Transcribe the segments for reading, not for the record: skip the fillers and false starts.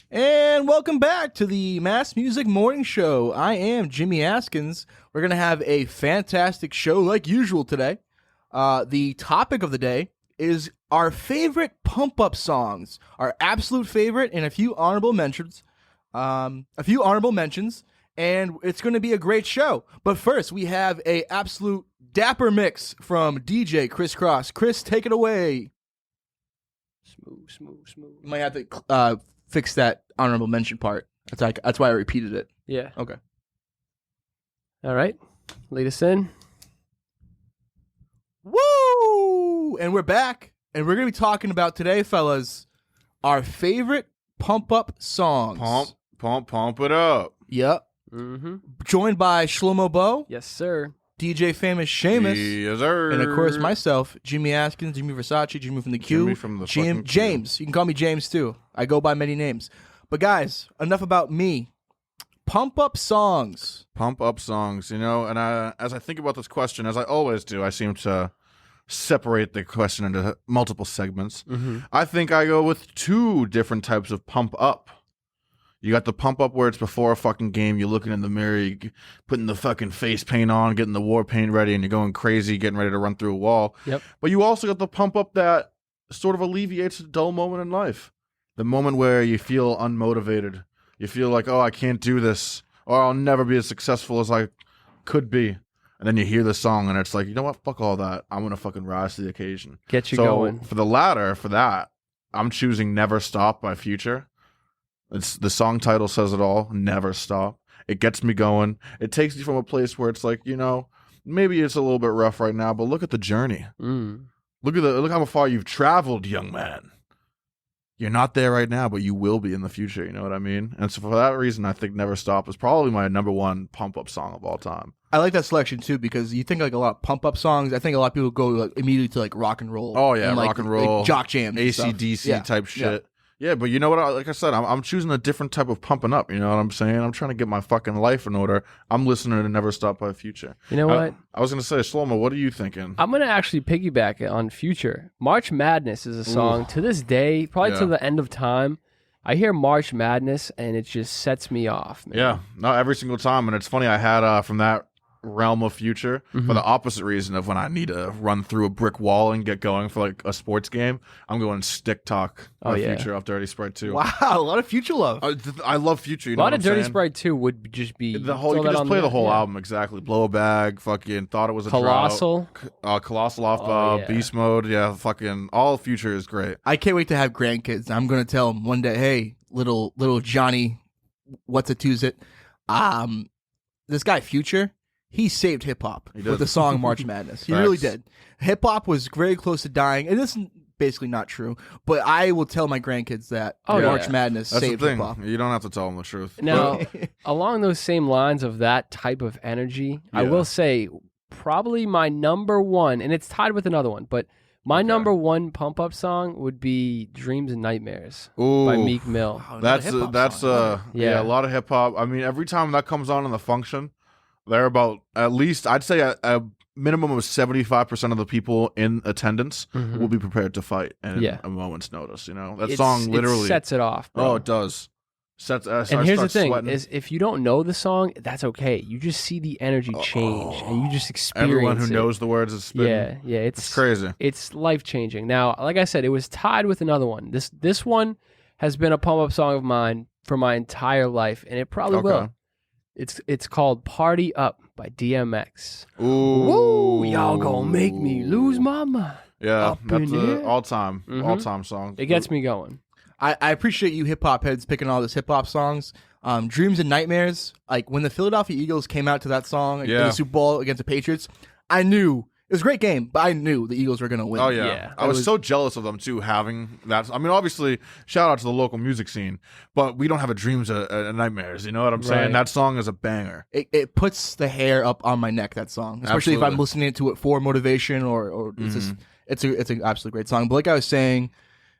And welcome back to the Mass Music Morning Show. I am Jimmy Askins. We're going to have a fantastic show like usual today. The topic of the day is our favorite pump-up songs, our absolute favorite, and a few honorable mentions. And it's going to be a great show. But first, we have a absolute dapper mix from DJ Chris Cross. Chris, take it away. Smooth. You might have to fix that honorable mention part. That's why I repeated it. Yeah. Okay. All right. Lead us in. Woo! And we're back. And we're going to be talking about today, fellas, our favorite pump-up songs. Pump it up. Yep. Mm-hmm. Joined by Shlomo Bo, Yes, sir. DJ Famous Seamus, Yes, sir. and of course myself, Jimmy Askins, Jimmy Versace, Jimmy from the Q, Jimmy from the fucking Q. James. You can call me James too. I go by many names. But guys, enough about me. Pump-up songs. Pump up songs, and as I think about this question, as I always do, I seem to separate the question into multiple segments. Mm-hmm. I think I go with two different types of pump up. You got the pump up where it's before a fucking game, you're looking in the mirror, you're putting the fucking face paint on, getting the war paint ready, and you're going crazy, getting ready to run through a wall. Yep. But you also got the pump up that sort of alleviates a dull moment in life. The moment where you feel unmotivated. You feel like, oh, I can't do this, or I'll never be as successful as I could be. And then you hear the song, and it's like, you know what? Fuck all that. I'm going to fucking rise to the occasion. Get you So going. for the latter, for that, I'm choosing Never Stop by Future. It's the song title says it all. Never stop. It gets me going. It takes me from a place where it's like, maybe it's a little bit rough right now, but look at the journey. Look how far you've traveled, young man. You're not there right now, but you will be in the future. You know what I mean? And so for that reason, I think Never Stop is probably my number one pump up song of all time. I like that selection too because you think like a lot of pump-up songs. I think a lot of people go like, immediately to like rock and roll. Oh yeah, like, rock and roll, like jock jams, and stuff. AC/DC type shit. Yeah, but you know what? Like I said, I'm choosing a different type of pumping up. You know what I'm saying? I'm trying to get my fucking life in order. I'm listening to Never Stop by Future. You know what? I was going to say, Shlomo, what are you thinking? I'm going to actually piggyback on Future. March Madness is a song to this day, probably to the end of time. I hear March Madness and it just sets me off, man. Yeah, no, every single time. And it's funny, I had from that realm of Future for the opposite reason of when I need to run through a brick wall and get going for like a sports game. I'm going Stick Talk by Future off Dirty Sprite 2. Wow, a lot of Future love. I love Future. You A lot know of what I'm Dirty saying? Sprite 2 would just be The whole, you throw can that just on play the there. whole Yeah. album, exactly. Blow a Bag, fucking Thought It Was a Colossal. Drought. Colossal off Oh, yeah. Beast Mode. Yeah, fucking all Future is great. I can't wait to have grandkids. I'm gonna tell them one day, hey, little Johnny, what's a Tuesday? This guy Future, he saved hip hop He with did. the song March Madness. He Facts. really did. Hip hop was very close to dying, and this is basically not true. But I will tell my grandkids that Oh, March yeah. Madness That's the saved hip thing. hop. You don't have to tell them the truth. Now, along those same lines of that type of energy, I Yeah. will say probably my number one, and it's tied with another one, but my number one pump up song would be Dreams and Nightmares Ooh, by Meek Mill. Oh, that's another hip-hop that's song. yeah, a lot of hip hop. I mean, every time that comes on in the function, they're about at least I'd say a minimum of 75% of the people in attendance Mhm. will be prepared to fight at Yeah. a moment's notice. You know that It's- song literally it sets it off, bro. Oh, it does. Sets. And here's the thing: is if you don't know the song, that's okay. You just see the energy change, and you just experience everyone who it. knows the words is spitting. Yeah, It's crazy. It's life changing. Now, like I said, it was tied with another one. This one has been a pump up song of mine for my entire life, and it probably Okay. will. It's called "Party Up" by DMX. Ooh, Woo, y'all gonna make me lose my mind. Yeah, up that's in an here. all time Mhm. song. It gets me going. I appreciate you hip hop heads picking all this hip hop songs. Dreams and Nightmares, like when the Philadelphia Eagles came out to that song in Yeah. the Super Bowl against the Patriots, I knew it was a great game, but I knew the Eagles were gonna win. Oh yeah, Yeah. I was so jealous of them too having that. I mean, obviously, shout out to the local music scene, but we don't have a Dreams and Nightmares. You know what I'm saying? Right. That song is a banger. It puts the hair up on my neck. That song, especially if I'm Absolutely. listening to it for motivation or it's just it's an absolutely great song. But like I was saying,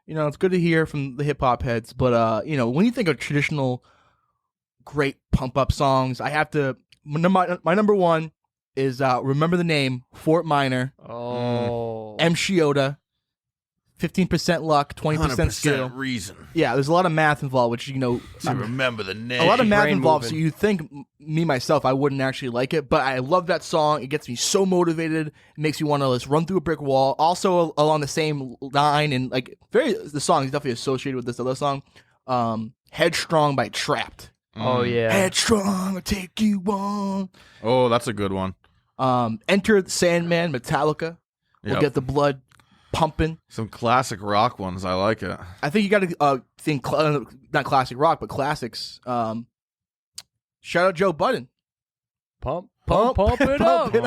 it's good to hear from the hip hop heads. But when you think of traditional great pump up songs, I have to my number one is Remember the Name, Fort Minor, Oh, M. Shioda, 15% luck, 20% skill. reason Yeah, there's a lot of math involved, which to remember the name. a lot of math Brain involved. So moving. you think me myself, I wouldn't actually like it, but I love that song. It gets me so motivated. It makes me want to just run through a brick wall. Also along the same line and like the song is definitely associated with this other song, "Headstrong" by Trapped. Oh yeah. Headstrong, I'll take you on. Oh, that's a good one. Enter the Sandman, Metallica. We'll Yep. get the blood pumping. Some classic rock ones. I like it. I think you got to think not classic rock, but classics. Shout out Joe Budden. Pump it it up. up. Yo.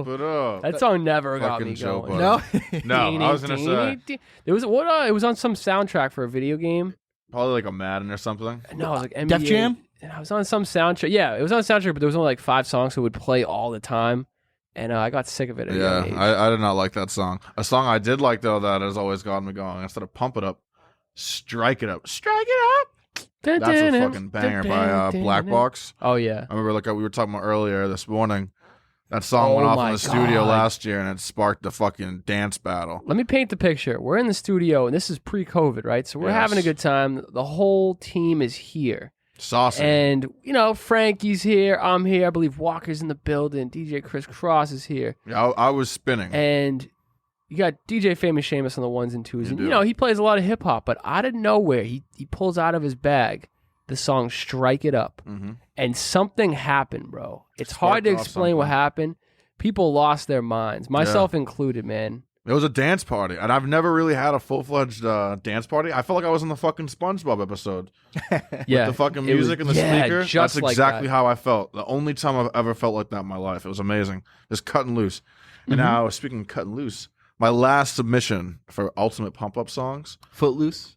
Pump it up. That song never got Fucking me Joe going. Budden. No, No, I was gonna say There was what? It was on some soundtrack for a video game. probably like a Madden or something. No, it was like NBA. Def Jam? And I was on some soundtrack. Yeah, it was on a soundtrack, but there was only like 5 songs, so it would play all the time. And I got sick of it. At a Yeah, young age. I did not like that song. A song I did like though that has always gotten me going. Instead of Pump It Up, Strike It Up. Strike It Up. That's a fucking banger by Black Box. Oh yeah. I remember like we were talking about earlier this morning. That song Oh went off my in the studio God. last year and it sparked the fucking dance battle. Let me paint the picture. We're in the studio, and this is pre-COVID, right? So we're Yes. having a good time. The whole team is here. Saucy. And, Frankie's here. I'm here. I believe Walker's in the building. DJ Chris Cross is here. Yeah, I was spinning. And you got DJ Famous Seamus on the ones and twos. You And, do. he plays a lot of hip hop, but out of nowhere, he pulls out of his bag the song Strike It Up. Mm-hmm. And something happened, bro. It's Sparked hard to off explain what something. happened. People lost their minds, myself included, man. It was a dance party, and I've never really had a full-fledged dance party. I felt like I was in the fucking SpongeBob episode. Yeah. With the fucking it was- music and the yeah, speaker. just That's like exactly that. how I felt. The only time I've ever felt like that in my life. It was amazing. Just cutting loose. And Mm-hmm. now, speaking of cutting loose, my last submission for Ultimate Pump-Up songs, Footloose.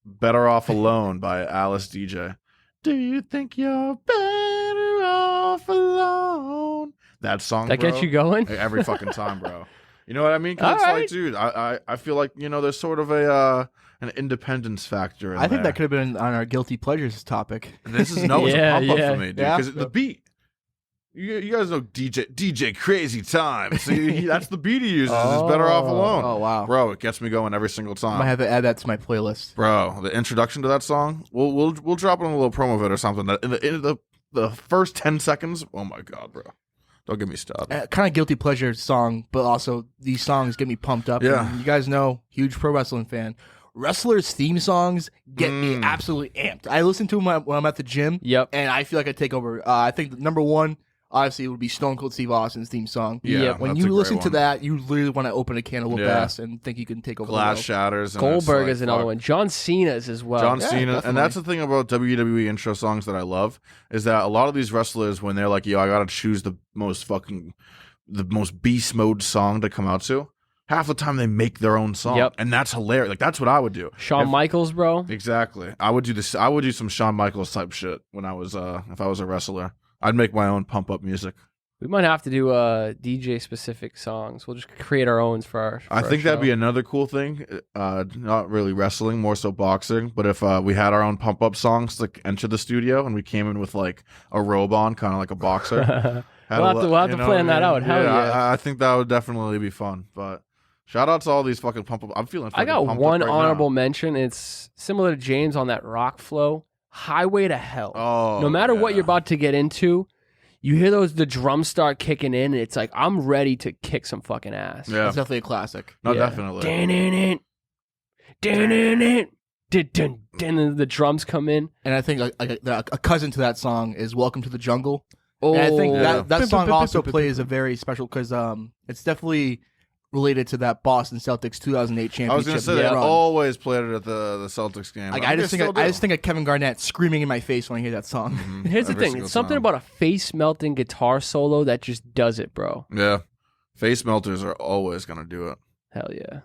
Better Off Alone by Alice DJ. Do you think you're better off alone? That song, That bro, gets you going? every fucking time, bro. You know what I mean? 'Cause All it's right. like, dude, I feel like, there's sort of an independence factor in I think there. that could have been on our guilty pleasures topic. This is no, it's Yeah, a pump up yeah. for me, dude. Yeah. Because the beat, you guys know DJ Crazy Time. See, that's the beat he uses. Is Better Off Alone. Oh wow, Bro, it gets me going every single I might time. have to add that to my playlist. Bro, the introduction to that song, we'll drop it on a little promo vid or something. That in the first 10 seconds, oh my god, bro, don't get me started. Kind of guilty pleasure song, but also these songs get me pumped up. Yeah. And you guys know, huge pro wrestling fan. Wrestlers' theme songs get me Mm. absolutely amped. I listen to them when I'm at the gym, Yep. and I feel like I take over. I think number one, obviously, it would be Stone Cold Steve Austin's theme song. Yeah, Yeah, When that's you a great listen to one. that, you literally want to open a can of whoop Yeah. ass and think you can take over Glass the world. shatters. And Goldberg it's is like, another fuck. one. John Cena's as well. John Yeah, Cena, definitely. and that's the thing about WWE intro songs that I love is that a lot of these wrestlers, when they're like, "Yo, I gotta choose the most beast mode song to come out to," half the time they make their own song, Yep. and that's hilarious. Like that's what I would do. Shawn If- Michaels, bro. Exactly. I would do this. I would do some Shawn Michaels type shit when I was if I was a wrestler. I'd make my own pump up music. We might have to do DJ specific songs. We'll just create our own for our. I think that'd be another cool thing. Not really wrestling, more so boxing. But if we had our own pump up songs, like enter the studio, and we came in with like a robe on, kind of like a boxer. We'll have to plan that out. Hell yeah. I think that would definitely be fun. But shout out to all these fucking pump up. I'm feeling. I fucking got pumped one up right honorable mention. It's similar to James on that rock flow. Highway to Hell. Now. Oh, No matter what yeah. you're about to get into, you hear the drums start kicking in, and it's like I'm ready to kick some fucking ass. Yeah. It's definitely a classic. No, Yeah. definitely. And the drums come in. And I think a cousin to that song is "Welcome to the Jungle." Oh, And I think Yeah. that song also plays a very special because it's definitely related to that Boston Celtics 2008 championship. I was gonna say they run. always played it at the Celtics game. Like I I just think they think of Kevin Garnett screaming in my face when I hear that song. still do. Here's the Every thing. single It's something time. about a face melting guitar solo that just does it, bro. Yeah. Face melters are always gonna do it. Hell yeah.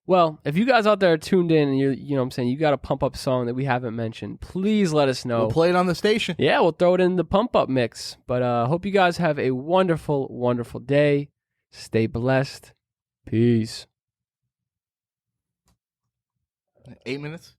Well, if you guys out there are tuned in and you know what I'm saying, you got a pump up song that we haven't mentioned, please let us know. We'll play it on the station. Yeah, we'll throw it in the pump up mix. But hope you guys have a wonderful, wonderful day. Stay blessed. Peace. 8 minutes.